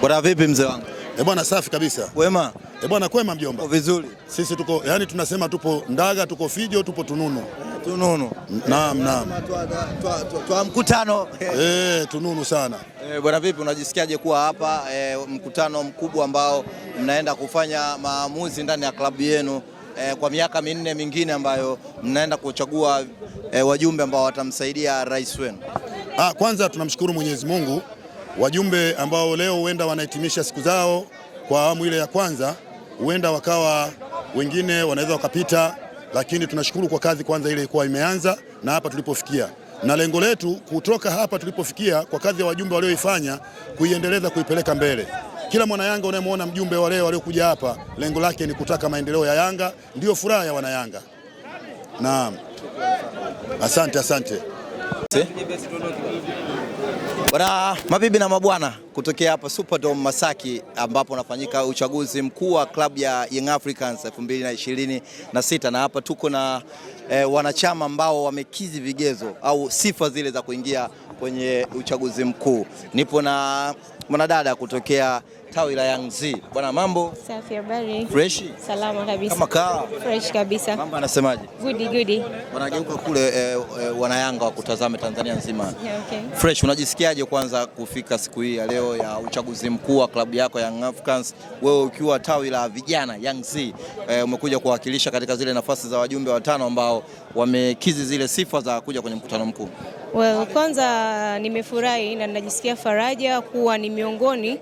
Bwana vipi mzee wangu? Bwana safi kabisa. Wema? Bwana kwema mjomba. Vizuri. Sisi tuko tunasema tupo Ndaga, tuko Fijo, tupo Tununu. Tununu. Naam. Twa mkutano. Tununu sana. Bwana vipi unajisikiaje kuwa hapa mkutano mkubwa ambao mnaenda kufanya maamuzi ndani ya klabu yenu kwa miaka minne mingine ambayo mnaenda kuchagua wajumbe ambao watamsaidia rais wenu? Kwanza tunamshukuru Mwenyezi Mungu. Wajumbe ambao leo huenda wanahitimisha siku zao kwa awamu ile ya kwanza, huenda wakawa wengine wanaweza wakapita, lakini tunashukuru kwa kazi kwanza ile ilikuwa imeanza na hapa tulipofikia. Na lengo letu kutoka hapa tulipofikia kwa kazi ya wajumbe walioifanya kuiendeleza, kuipeleka mbele. Kila mwana Yanga unayemwona mjumbe wa leo waliokuja hapa, lengo lake ni kutaka maendeleo ya Yanga, ndio furaha ya wana Yanga. Naam. Asante. Bwana mabibi na mabwana, kutokea hapa Superdome Masaki ambapo unafanyika uchaguzi mkuu wa klabu ya Young Africans 2026, na hapa tuko na wanachama ambao wamekidhi vigezo au sifa zile za kuingia kwenye uchaguzi mkuu. Nipo na mwanadada kutokea tawi la Young Z. Bwana mambo? Safi, habari? Fresh? Salama kabisa. Kama kaa? Fresh kabisa. Mambo anasemaje? Good. Wanageuka kule wana Yanga wakutazame Tanzania nzima. Okay. Fresh, unajisikiaje kwanza kufika siku hii ya leo ya uchaguzi mkuu wa klabu yako Young Africans, wewe ukiwa tawi la vijana Young Z, umekuja kuwakilisha katika zile nafasi za wajumbe watano ambao wamekizi zile sifa za kuja kwenye mkutano mkuu? Well, kwanza nimefurahi na ninajisikia faraja kuwa ni miongoni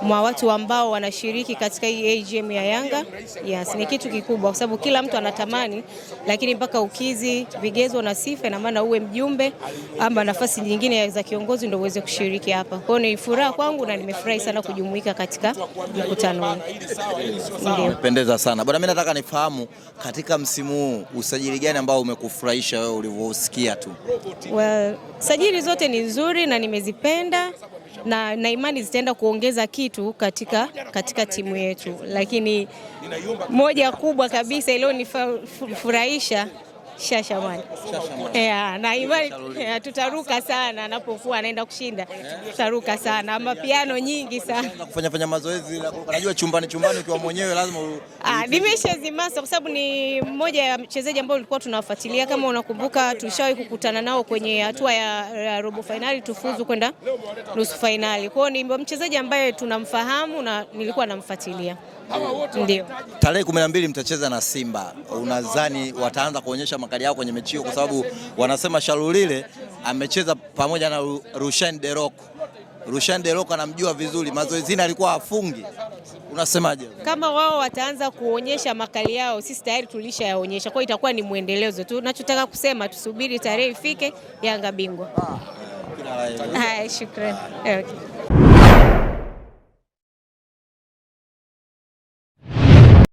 mwa watu ambao wanashiriki katika hii AGM ya Yanga. Yes, ni kitu kikubwa kwa sababu kila mtu anatamani, lakini mpaka ukizi vigezo na sifa na maana uwe mjumbe ama nafasi nyingine za kiongozi ndio uweze kushiriki hapa. Kwa hiyo ni furaha kwangu na nimefurahi sana kujumuika katika mkutano huu. Ndio. Pendeza sana. Bwana, mimi nataka nifahamu katika msimu huu usajili gani ambao umekufurahisha wewe ulivyosikia tu? Well, sajili zote ni nzuri na nimezipenda na imani zitaenda kuongeza kitu katika timu yetu, lakini moja kubwa kabisa iliyonifurahisha Shashamani. Na imani tutaruka sana anapokuwa anaenda kushinda. Tutaruka sana, mapiano nyingi sana. Kufanya mazoezi, unajua chumbani ukiwa mwenyewe lazima nimeshazimasa kwa sababu ni mmoja ya mchezaji ambao ulikuwa tunafuatilia. Kama unakumbuka tulishawahi kukutana nao kwenye hatua ya robo finali tufuzu kwenda nusu finali. Kwa hiyo ni mchezaji ambaye tunamfahamu na nilikuwa namfuatilia. Ndio. Tarehe 12 mtacheza na Simba. Unadhani wataanza kuonyesha makali yao kwenye mechi hiyo, kwa sababu wanasema Shalulile amecheza pamoja na Rushan Deroko. Rushan Deroko anamjua vizuri, mazoezini alikuwa afungi. Unasemaje? Kama wao wataanza kuonyesha makali yao, sisi tayari tulishayaonyesha. Kwa hiyo itakuwa ni muendelezo tu. Tunachotaka kusema tusubiri tarehe ifike, Yanga bingwa. Kila la heri. Shukrani. Okay.